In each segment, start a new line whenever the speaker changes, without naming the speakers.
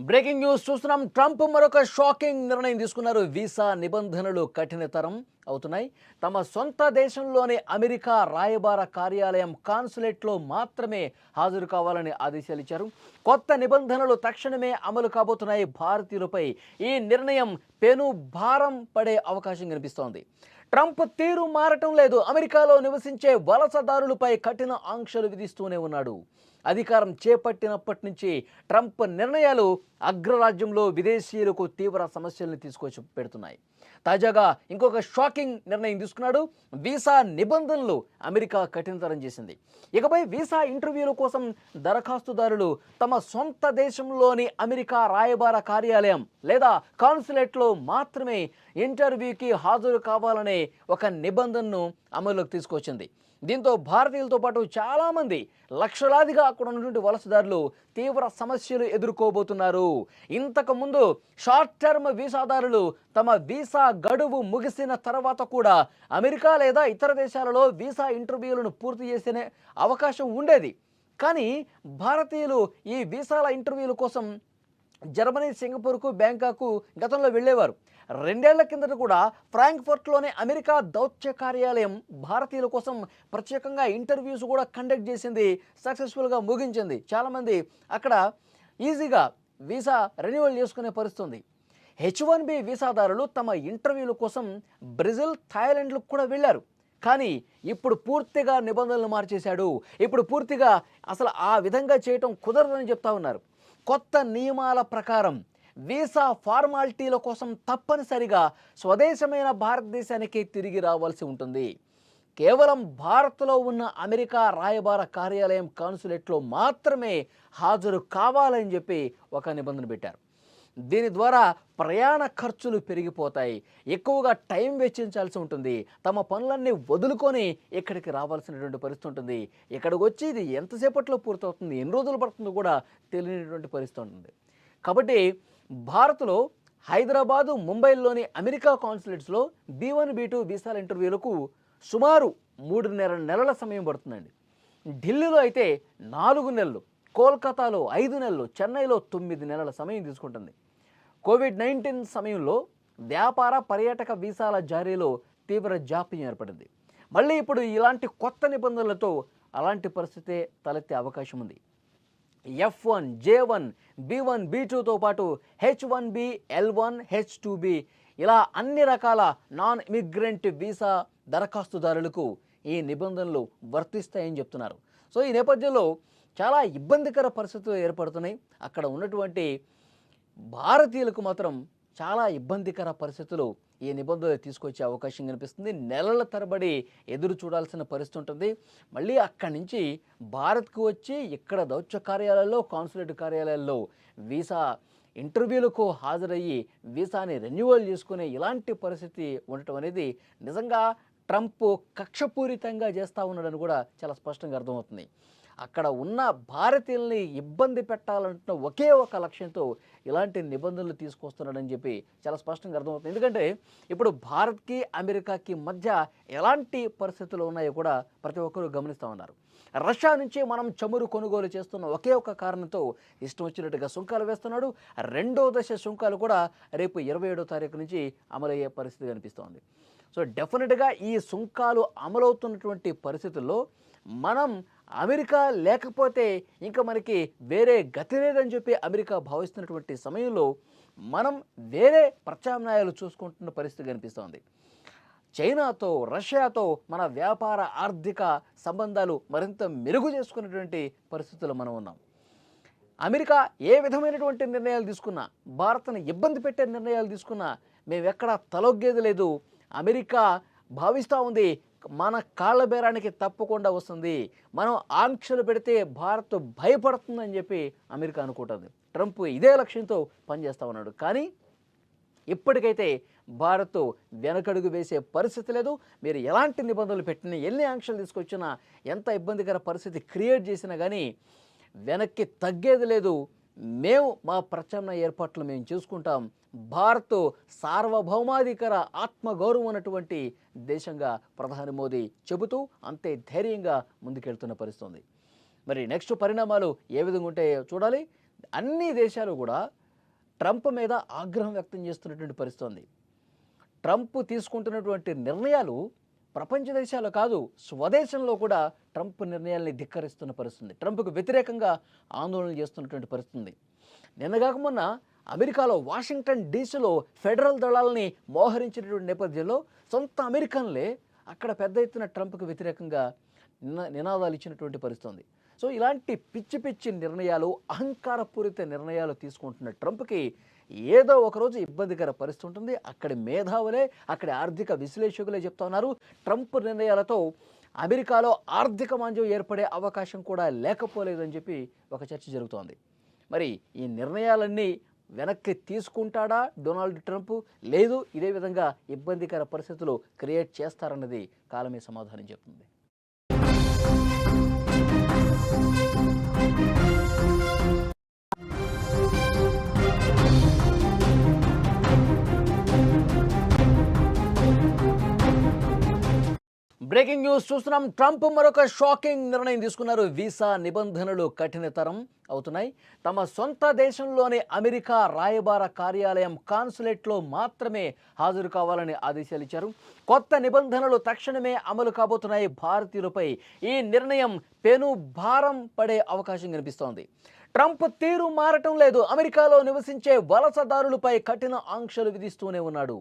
Breaking news చూస్తున్నాం. Trump మరొక shocking నిర్ణయం తీసుకున్నారు. వీసా నిబంధనలు కఠినతరం అవుతున్నాయి. తమ సొంత దేశంలోని అమెరికా రాయబార కార్యాలయం కాన్సులేట్లో మాత్రమే హాజరు కావాలని ఆదేశాలు ఇచ్చారు. కొత్త నిబంధనలు తక్షణమే అమలు కాబోతున్నాయి. భారతీయులపై ఈ నిర్ణయం పెను భారం పడే అవకాశం కనిపిస్తోంది. ట్రంప్ తీరు మారటం లేదు. అమెరికాలో నివసించే వలసదారులపై కఠిన ఆంక్షలు విధిస్తూనే ఉన్నాడు. అధికారం చేపట్టినప్పటి నుంచి ట్రంప్ నిర్ణయాలు అగ్రరాజ్యంలో విదేశీయులకు తీవ్ర సమస్యలను తీసుకొచ్చి పెడుతున్నాయి. తాజాగా ఇంకొక షాకింగ్ నిర్ణయం తీసుకున్నాడు. వీసా నిబంధనలు అమెరికా కఠినతరం చేసింది. ఇకపై వీసా ఇంటర్వ్యూల కోసం దరఖాస్తుదారులు తమ సొంత దేశంలోని అమెరికా రాయబార కార్యాలయం లేదా కాన్సులేట్లో మాత్రమే ఇంటర్వ్యూకి హాజరు కావాలనే ఒక నిబంధనను అమలులోకి తీసుకొచ్చింది. దీంతో భారతీయులతో పాటు చాలామంది లక్షలాదిగా అక్కడ ఉన్నటువంటి వలసదారులు తీవ్ర సమస్యలు ఎదుర్కోబోతున్నారు. ఇంతకుముందు షార్ట్ టర్మ్ వీసాదారులు తమ వీసా గడువు ముగిసిన తర్వాత కూడా అమెరికా లేదా ఇతర దేశాలలో వీసా ఇంటర్వ్యూలను పూర్తి చేసే అవకాశం ఉండేది. కానీ భారతీయులు ఈ వీసాల ఇంటర్వ్యూల కోసం జర్మనీ, సింగపూర్కు, బ్యాంకాకు గతంలో వెళ్ళేవారు. 2 ఏళ్ల కిందట కూడా ఫ్రాంక్ఫర్ట్లోని అమెరికా దౌత్య కార్యాలయం భారతీయుల కోసం ప్రత్యేకంగా ఇంటర్వ్యూస్ కూడా కండక్ట్ చేసింది, సక్సెస్ఫుల్గా ముగించింది. చాలామంది అక్కడ ఈజీగా వీసా రెన్యువల్ చేసుకునే పరిస్థితుంది. H1B వీసాదారులు తమ ఇంటర్వ్యూల కోసం బ్రెజిల్, థాయిలాండ్లకు కూడా వెళ్ళారు. కానీ ఇప్పుడు పూర్తిగా నిబంధనలు మార్చేశాడు. ఇప్పుడు పూర్తిగా అసలు ఆ విధంగా చేయటం కుదరదని చెప్తా ఉన్నారు. కొత్త నియమాల ప్రకారం వీసా ఫార్మాలిటీల కోసం తప్పనిసరిగా స్వదేశమైన భారతదేశానికి తిరిగి రావాల్సి ఉంటుంది. కేవలం భారత్లో ఉన్న అమెరికా రాయబార కార్యాలయం కాన్సులేట్లో మాత్రమే హాజరు కావాలని చెప్పి ఒక నిబంధన పెట్టారు. దీని ద్వారా ప్రయాణ ఖర్చులు పెరిగిపోతాయి. ఎక్కువగా టైం వెచ్చించాల్సి ఉంటుంది. తమ పనులన్నీ వదులుకొని ఇక్కడికి రావాల్సినటువంటి పరిస్థితి ఉంటుంది. ఇక్కడికి వచ్చి ఇది ఎంతసేపట్లో పూర్తవుతుంది, ఎన్ని రోజులు పడుతుందో కూడా తెలియనటువంటి పరిస్థితి ఉంటుంది. కాబట్టి భారత్లో హైదరాబాదు, ముంబైలోని అమెరికా కాన్సులేట్స్లో B1, B2 వీసాల ఇంటర్వ్యూలకు సుమారు 3.5 నెలల సమయం పడుతుందండి. ఢిల్లీలో అయితే 4 నెలలు, కోల్కతాలో 5 నెలలు, చెన్నైలో 9 నెలల సమయం తీసుకుంటుంది. కోవిడ్-19 సమయంలో వ్యాపార, పర్యాటక వీసాల జారీలో తీవ్ర జాప్యం ఏర్పడింది. మళ్ళీ ఇప్పుడు ఇలాంటి కొత్త నిబంధనలతో అలాంటి పరిస్థితే తలెత్తే అవకాశం ఉంది. F1, J1, B1, B2తో పాటు H1B, L1, H2B ఇలా అన్ని రకాల నాన్ ఇమిగ్రెంట్ వీసా దరఖాస్తుదారులకు ఈ నిబంధనలు వర్తిస్తాయని చెప్తున్నారు. సో ఈ నేపథ్యంలో చాలా ఇబ్బందికర పరిస్థితులు ఏర్పడుతున్నాయి. అక్కడ ఉన్నటువంటి భారతీయులకు మాత్రం చాలా ఇబ్బందికర పరిస్థితులు ఈ నిబంధనలు తీసుకొచ్చే అవకాశం కనిపిస్తుంది. నెలల తరబడి ఎదురు చూడాల్సిన పరిస్థితి ఉంటుంది. మళ్ళీ అక్కడి నుంచి భారత్కు వచ్చి ఇక్కడ దౌత్య కార్యాలయాల్లో, కాన్సులేట్ కార్యాలయాల్లో వీసా ఇంటర్వ్యూలకు హాజరయ్యి వీసాని రెన్యువల్ చేసుకునే ఇలాంటి పరిస్థితి ఉండటం అనేది నిజంగా ట్రంప్ కక్షపూరితంగా చేస్తూ ఉన్నాడని కూడా చాలా స్పష్టంగా అర్థమవుతుంది. అక్కడ ఉన్న భారతీయుల్ని ఇబ్బంది పెట్టాలంటున్న ఒకే ఒక లక్ష్యంతో ఇలాంటి నిబంధనలు తీసుకొస్తున్నాడని చెప్పి చాలా స్పష్టంగా అర్థమవుతుంది. ఎందుకంటే ఇప్పుడు భారత్కి, అమెరికాకి మధ్య ఎలాంటి పరిస్థితులు ఉన్నాయో కూడా ప్రతి ఒక్కరూ గమనిస్తూ ఉన్నారు. రష్యా నుంచి మనం చమురు కొనుగోలు చేస్తున్న ఒకే ఒక కారణంతో ఇష్టం వచ్చినట్టుగా సుంకాలు వేస్తున్నాడు. 2వ దశ సుంకాలు కూడా రేపు 27వ తారీఖు నుంచి అమలయ్యే పరిస్థితి కనిపిస్తోంది. సో డెఫినెట్గా ఈ సుంకాలు అమలవుతున్నటువంటి పరిస్థితుల్లో మనం అమెరికా లేకపోతే ఇంకా మనకి వేరే గతి లేదని చెప్పి అమెరికా భావిస్తున్నటువంటి సమయంలో మనం వేరే ప్రత్యామ్నాయాలు చూసుకుంటున్న పరిస్థితి కనిపిస్తోంది. చైనాతో, రష్యాతో మన వ్యాపార, ఆర్థిక సంబంధాలు మరింత మెరుగు చేసుకునేటువంటి పరిస్థితుల్లో మనం ఉన్నాం. అమెరికా ఏ విధమైనటువంటి నిర్ణయాలు తీసుకున్నా, భారత్ను ఇబ్బంది పెట్టే నిర్ణయాలు తీసుకున్నా మేమెక్కడా తలొగ్గేది లేదు. అమెరికా భావిస్తూ ఉంది మన కాళ్ళ బేరానికి తప్పకుండా వస్తుంది, మనం ఆంక్షలు పెడితే భారత్ భయపడుతుందని చెప్పి అమెరికా అనుకుంటుంది. ట్రంప్ ఇదే లక్ష్యంతో పనిచేస్తూ ఉన్నాడు. కానీ ఇప్పటికైతే భారత్ వెనకడుగు వేసే పరిస్థితి లేదు. మీరు ఎలాంటి నిబంధనలు పెట్టినా, ఎన్ని ఆంక్షలు తీసుకొచ్చినా, ఎంత ఇబ్బందికర పరిస్థితి క్రియేట్ చేసినా కానీ వెనక్కి తగ్గేది లేదు. మేము మా ప్రత్యామ్నాయ ఏర్పాట్లు మేము చూసుకుంటాం. భారత్ సార్వభౌమాధికార ఆత్మగౌరవం ఉన్నటువంటి దేశంగా ప్రధాని మోదీ చెబుతూ అంతే ధైర్యంగా ముందుకెళ్తున్న పరిస్థితి. మరి నెక్స్ట్ పరిణామాలు ఏ విధంగా ఉంటాయో చూడాలి. అన్ని దేశాలు కూడా ట్రంప్ మీద ఆగ్రహం వ్యక్తం చేస్తున్నటువంటి పరిస్థితి ఉంది. ట్రంప్ తీసుకుంటున్నటువంటి నిర్ణయాలు ప్రపంచ దేశాలు కాదు, స్వదేశంలో కూడా ట్రంప్ నిర్ణయాల్ని ధిక్కరిస్తున్న పరిస్థితి. ట్రంప్కు వ్యతిరేకంగా ఆందోళన చేస్తున్నటువంటి పరిస్థితి ఉంది. నిన్నగాక మొన్న అమెరికాలో వాషింగ్టన్ డీసీలో ఫెడరల్ దళాలని మోహరించినటువంటి నేపథ్యంలో సొంత అమెరికన్లే అక్కడ పెద్ద ఎత్తున ట్రంప్కు వ్యతిరేకంగా నినాదాలు ఇచ్చినటువంటి పరిస్థితి ఉంది. సో ఇలాంటి పిచ్చి పిచ్చి నిర్ణయాలు, అహంకారపూరిత నిర్ణయాలు తీసుకుంటున్న ట్రంప్కి ఏదో ఒకరోజు ఇబ్బందికర పరిస్థితి ఉంటుంది. అక్కడి మేధావులే, అక్కడి ఆర్థిక విశ్లేషకులే చెప్తా ఉన్నారు, ట్రంప్ నిర్ణయాలతో అమెరికాలో ఆర్థిక మాంద్యం ఏర్పడే అవకాశం కూడా లేకపోలేదని చెప్పి ఒక చర్చ జరుగుతోంది. మరి ఈ నిర్ణయాలన్నీ వెనక్కి తీసుకుంటాడా డొనాల్డ్ ట్రంప్, లేదు ఇదే విధంగా ఇబ్బందికర పరిస్థితులు క్రియేట్ చేస్తారన్నది కాలమే సమాధానం చెప్తుంది. బ్రేకింగ్ న్యూస్ చూస్తున్నాం. ట్రంప్ మరొక షాకింగ్ నిర్ణయం తీసుకున్నారు. వీసా నిబంధనలు కఠినతరం అవుతున్నాయి. తమ సొంత దేశంలోని అమెరికా రాయబార కార్యాలయం కాన్సులేట్లో మాత్రమే హాజరు కావాలని ఆదేశాలు ఇచ్చారు. కొత్త నిబంధనలు తక్షణమే అమలు కాబోతున్నాయి. భారతీయులపై ఈ నిర్ణయం పెను భారం పడే అవకాశం కనిపిస్తోంది. ట్రంప్ తీరు మారటం లేదు. అమెరికాలో నివసించే వలసదారులపై కఠిన ఆంక్షలు విధిస్తూనే ఉన్నాడు.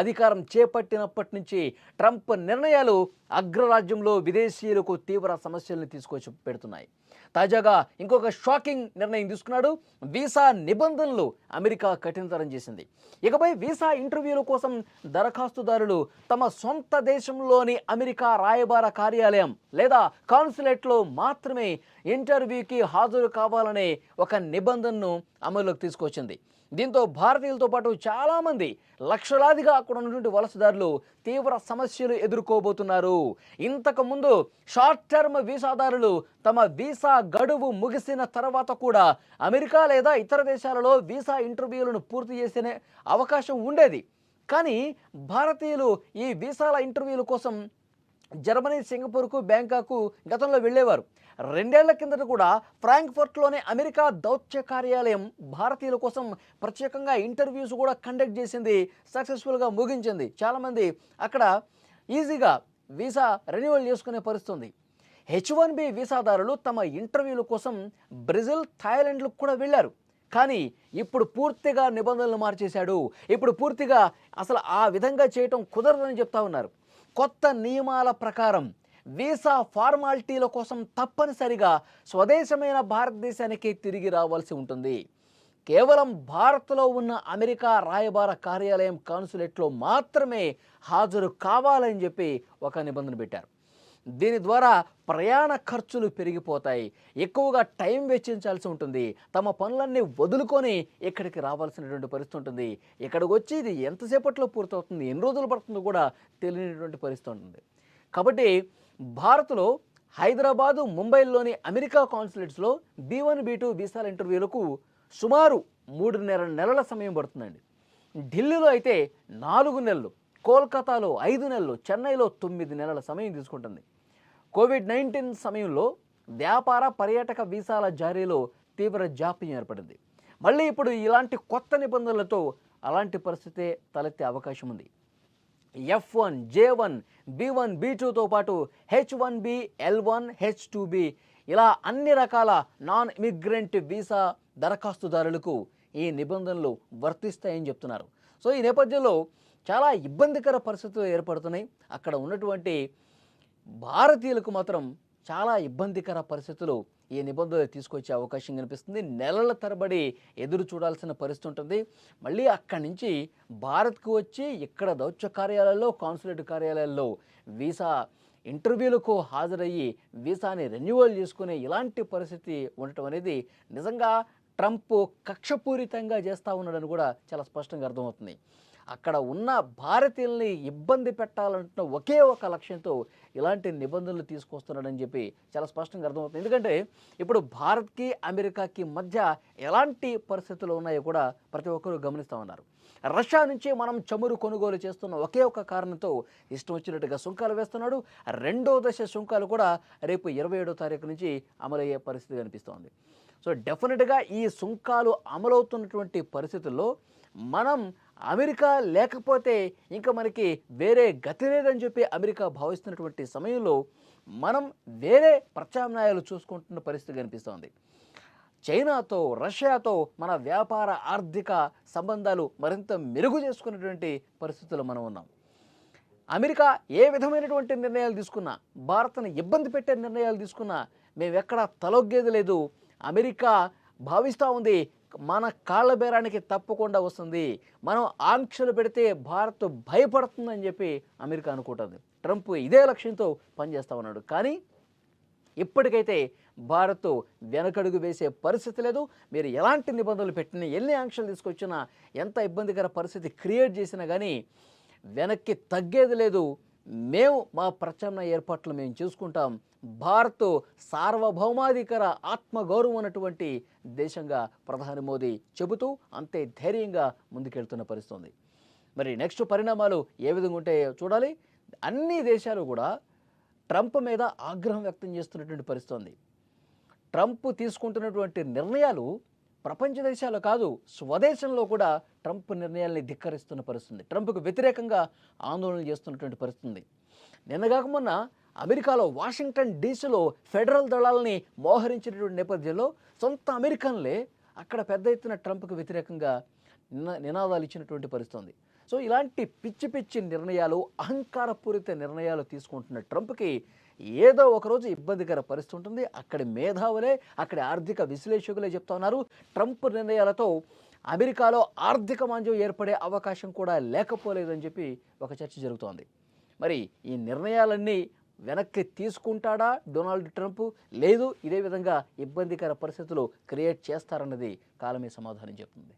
అధికారం చేపట్టినప్పటి నుంచి ట్రంప్ నిర్ణయాలు అగ్రరాజ్యంలో విదేశీయులకు తీవ్ర సమస్యలను తీసుకొచ్చి పెడుతున్నాయి. తాజాగా ఇంకొక షాకింగ్ నిర్ణయం తీసుకున్నాడు. వీసా నిబంధనలు అమెరికా కఠినతరం చేసింది. ఇకపై వీసా ఇంటర్వ్యూల కోసం దరఖాస్తుదారులు తమ సొంత దేశంలోని అమెరికా రాయబార కార్యాలయం లేదా కాన్సులేట్లో మాత్రమే ఇంటర్వ్యూకి హాజరు కావాలనే ఒక నిబంధనను అమలులోకి తీసుకొచ్చింది. దీంతో భారతీయులతో పాటు చాలామంది లక్షలాదిగా అక్కడ ఉన్నటువంటి వలసదారులు తీవ్ర సమస్యలు ఎదుర్కోబోతున్నారు. ఇంతకుముందు షార్ట్ టర్మ్ వీసాదారులు తమ వీసా గడువు ముగిసిన తర్వాత కూడా అమెరికా లేదా ఇతర దేశాలలో వీసా ఇంటర్వ్యూలను పూర్తి చేసే అవకాశం ఉండేది. కానీ భారతీయులు ఈ వీసాల ఇంటర్వ్యూల కోసం జర్మనీ, సింగపూర్కు, బ్యాంకాకు గతంలో వెళ్ళేవారు. 2 ఏళ్ల కిందట కూడా ఫ్రాంక్ఫర్ట్లోనే అమెరికా దౌత్య కార్యాలయం భారతీయుల కోసం ప్రత్యేకంగా ఇంటర్వ్యూస్ కూడా కండక్ట్ చేసింది, సక్సెస్ఫుల్గా ముగించింది. చాలామంది అక్కడ ఈజీగా వీసా రెన్యువల్ చేసుకునే పరిస్థితుంది. H1B వీసాదారులు తమ ఇంటర్వ్యూల కోసం బ్రెజిల్, థాయిలాండ్లకు కూడా వెళ్ళారు. కానీ ఇప్పుడు పూర్తిగా నిబంధనలు మార్చేశాడు. ఇప్పుడు పూర్తిగా అసలు ఆ విధంగా చేయటం కుదరదని చెప్తా ఉన్నారు. కొత్త నియమాల ప్రకారం వీసా ఫార్మాలిటీల కోసం తప్పనిసరిగా స్వదేశమైన భారతదేశానికి తిరిగి రావాల్సి ఉంటుంది. కేవలం భారత్లో ఉన్న అమెరికా రాయబార కార్యాలయం కాన్సులేట్లో మాత్రమే హాజరు కావాలని చెప్పి ఒక నిబంధన పెట్టారు. దీని ద్వారా ప్రయాణ ఖర్చులు పెరిగిపోతాయి, ఎక్కువగా టైం వెచ్చించాల్సి ఉంటుంది, తమ పనులన్నీ వదులుకొని ఇక్కడికి రావాల్సినటువంటి పరిస్థితి ఉంటుంది. ఇక్కడికి వచ్చి ఇది ఎంతసేపట్లో పూర్తవుతుంది, ఎన్ని రోజులు పడుతుందో కూడా తెలియనటువంటి పరిస్థితి ఉంటుంది. కాబట్టి భారత్లో హైదరాబాదు, ముంబైలోని అమెరికా కాన్సులేట్స్లో B1, B2 వీసాల ఇంటర్వ్యూలకు సుమారు 3.5 నెలల సమయం పడుతుందండి. ఢిల్లీలో అయితే 4 నెలలు, కోల్కతాలో 5 నెలలు, చెన్నైలో 9 నెలల సమయం తీసుకుంటుంది. కోవిడ్-19 సమయంలో వ్యాపార, పర్యాటక వీసాల జారీలో తీవ్ర జాప్యం ఏర్పడింది. మళ్ళీ ఇప్పుడు ఇలాంటి కొత్త నిబంధనలతో అలాంటి పరిస్థితే తలెత్తే అవకాశం ఉంది. F1, J1, B1, B2తో పాటు H1B, L1, H2B ఇలా అన్ని రకాల నాన్ ఇమిగ్రెంట్ వీసా దరఖాస్తుదారులకు ఈ నిబంధనలు వర్తిస్తాయని చెప్తున్నారు. సో ఈ నేపథ్యంలో చాలా ఇబ్బందికర పరిస్థితులు ఏర్పడుతున్నాయి. అక్కడ ఉన్నటువంటి భారతీయులకు మాత్రం చాలా ఇబ్బందికర పరిస్థితులు ఈ నిబంధనలు తీసుకొచ్చే అవకాశం కనిపిస్తుంది. నెలల తరబడి ఎదురు చూడాల్సిన పరిస్థితి ఉంటుంది. మళ్ళీ అక్కడి నుంచి భారత్కు వచ్చి ఇక్కడ దౌత్య కార్యాలయాల్లో, కాన్సులేట్ కార్యాలయాల్లో వీసా ఇంటర్వ్యూలకు హాజరయ్యి వీసాని రెన్యువల్ చేసుకునే ఇలాంటి పరిస్థితి ఉండటం అనేది నిజంగా ట్రంప్ కక్షపూరితంగా చేస్తూ ఉన్నాడని కూడా చాలా స్పష్టంగా అర్థమవుతుంది. అక్కడ ఉన్న భారతీయుల్ని ఇబ్బంది పెట్టాలంటున్న ఒకే ఒక లక్ష్యంతో ఇలాంటి నిబంధనలు తీసుకొస్తున్నాడని చెప్పి చాలా స్పష్టంగా అర్థమవుతుంది. ఎందుకంటే ఇప్పుడు భారత్కి, అమెరికాకి మధ్య ఎలాంటి పరిస్థితులు ఉన్నాయో కూడా ప్రతి ఒక్కరూ గమనిస్తూ ఉన్నారు. రష్యా నుంచి మనం చమురు కొనుగోలు చేస్తున్న ఒకే ఒక కారణంతో ఇష్టం వచ్చినట్టుగా సుంకాలు వేస్తున్నాడు. 2వ దశ సుంకాలు కూడా రేపు 27వ తారీఖు నుంచి అమలయ్యే పరిస్థితి కనిపిస్తోంది. సో డెఫినెట్గా ఈ సుంకాలు అమలవుతున్నటువంటి పరిస్థితుల్లో మనం అమెరికా లేకపోతే ఇంకా మనకి వేరే గతి లేదని చెప్పి అమెరికా భావిస్తున్నటువంటి సమయంలో మనం వేరే ప్రత్యామ్నాయాలు చూసుకుంటున్న పరిస్థితి కనిపిస్తోంది. చైనాతో, రష్యాతో మన వ్యాపార ఆర్థిక సంబంధాలు మరింత మెరుగు చేసుకున్నటువంటి పరిస్థితుల్లో మనం ఉన్నాం. అమెరికా ఏ విధమైనటువంటి నిర్ణయాలు తీసుకున్నా, భారత్ను ఇబ్బంది పెట్టే నిర్ణయాలు తీసుకున్నా మేమెక్కడా తలొగ్గేది లేదు. అమెరికా భావిస్తూ ఉంది మన కాళ్ళ బేరానికి తప్పకుండా వస్తుంది, మనం ఆంక్షలు పెడితే భారత్ భయపడుతుందని చెప్పి అమెరికా అనుకుంటుంది. ట్రంప్ ఇదే లక్ష్యంతో పనిచేస్తూ ఉన్నాడు. కానీ ఇప్పటికైతే భారత్ వెనకడుగు వేసే పరిస్థితి లేదు. మీరు ఎలాంటి నిబంధనలు పెట్టినా, ఎన్ని ఆంక్షలు తీసుకొచ్చినా, ఎంత ఇబ్బందికర పరిస్థితి క్రియేట్ చేసినా కానీ వెనక్కి తగ్గేది లేదు. మేము మా ప్రత్యామ్నాయ ఏర్పాట్లు మేము చూసుకుంటాం. భారత్ సార్వభౌమాధికార ఆత్మగౌరవం అన్నటువంటి దేశంగా ప్రధాని మోదీ చెబుతూ అంతే ధైర్యంగా ముందుకెళ్తున్న పరిస్థితి ఉంది. మరి నెక్స్ట్ పరిణామాలు ఏ విధంగా ఉంటాయో చూడాలి. అన్ని దేశాలు కూడా ట్రంప్ మీద ఆగ్రహం వ్యక్తం చేస్తున్నటువంటి పరిస్థితి ఉంది. ట్రంప్ తీసుకుంటున్నటువంటి నిర్ణయాలు ప్రపంచ దేశాలు కాదు, స్వదేశంలో కూడా ట్రంప్ నిర్ణయాల్ని ధిక్కరిస్తున్న పరిస్థితి. ట్రంప్కు వ్యతిరేకంగా ఆందోళన చేస్తున్నటువంటి పరిస్థితి. నిన్నగాక మొన్న అమెరికాలో వాషింగ్టన్ డీసీలో ఫెడరల్ దళాలని మోహరించినటువంటి నేపథ్యంలో సొంత అమెరికన్లే అక్కడ పెద్ద ఎత్తున ట్రంప్కు వ్యతిరేకంగా నినాదాలు ఇచ్చినటువంటి పరిస్థితి. సో ఇలాంటి పిచ్చి పిచ్చి నిర్ణయాలు, అహంకారపూరిత నిర్ణయాలు తీసుకుంటున్న ట్రంప్కి ఏదో ఒకరోజు ఇబ్బందికర పరిస్థితి ఉంటుంది. అక్కడి మేధావులే, అక్కడి ఆర్థిక విశ్లేషకులే చెప్తా ఉన్నారు, ట్రంప్ నిర్ణయాలతో అమెరికాలో ఆర్థిక మాంద్యం ఏర్పడే అవకాశం కూడా లేకపోలేదని చెప్పి ఒక చర్చ జరుగుతోంది. మరి ఈ నిర్ణయాలన్నీ వెనక్కి తీసుకుంటాడా డొనాల్డ్ ట్రంప్, లేదు ఇదే విధంగా ఇబ్బందికర పరిస్థితులు క్రియేట్ చేస్తారన్నది కాలమే సమాధానం చెప్తుంది.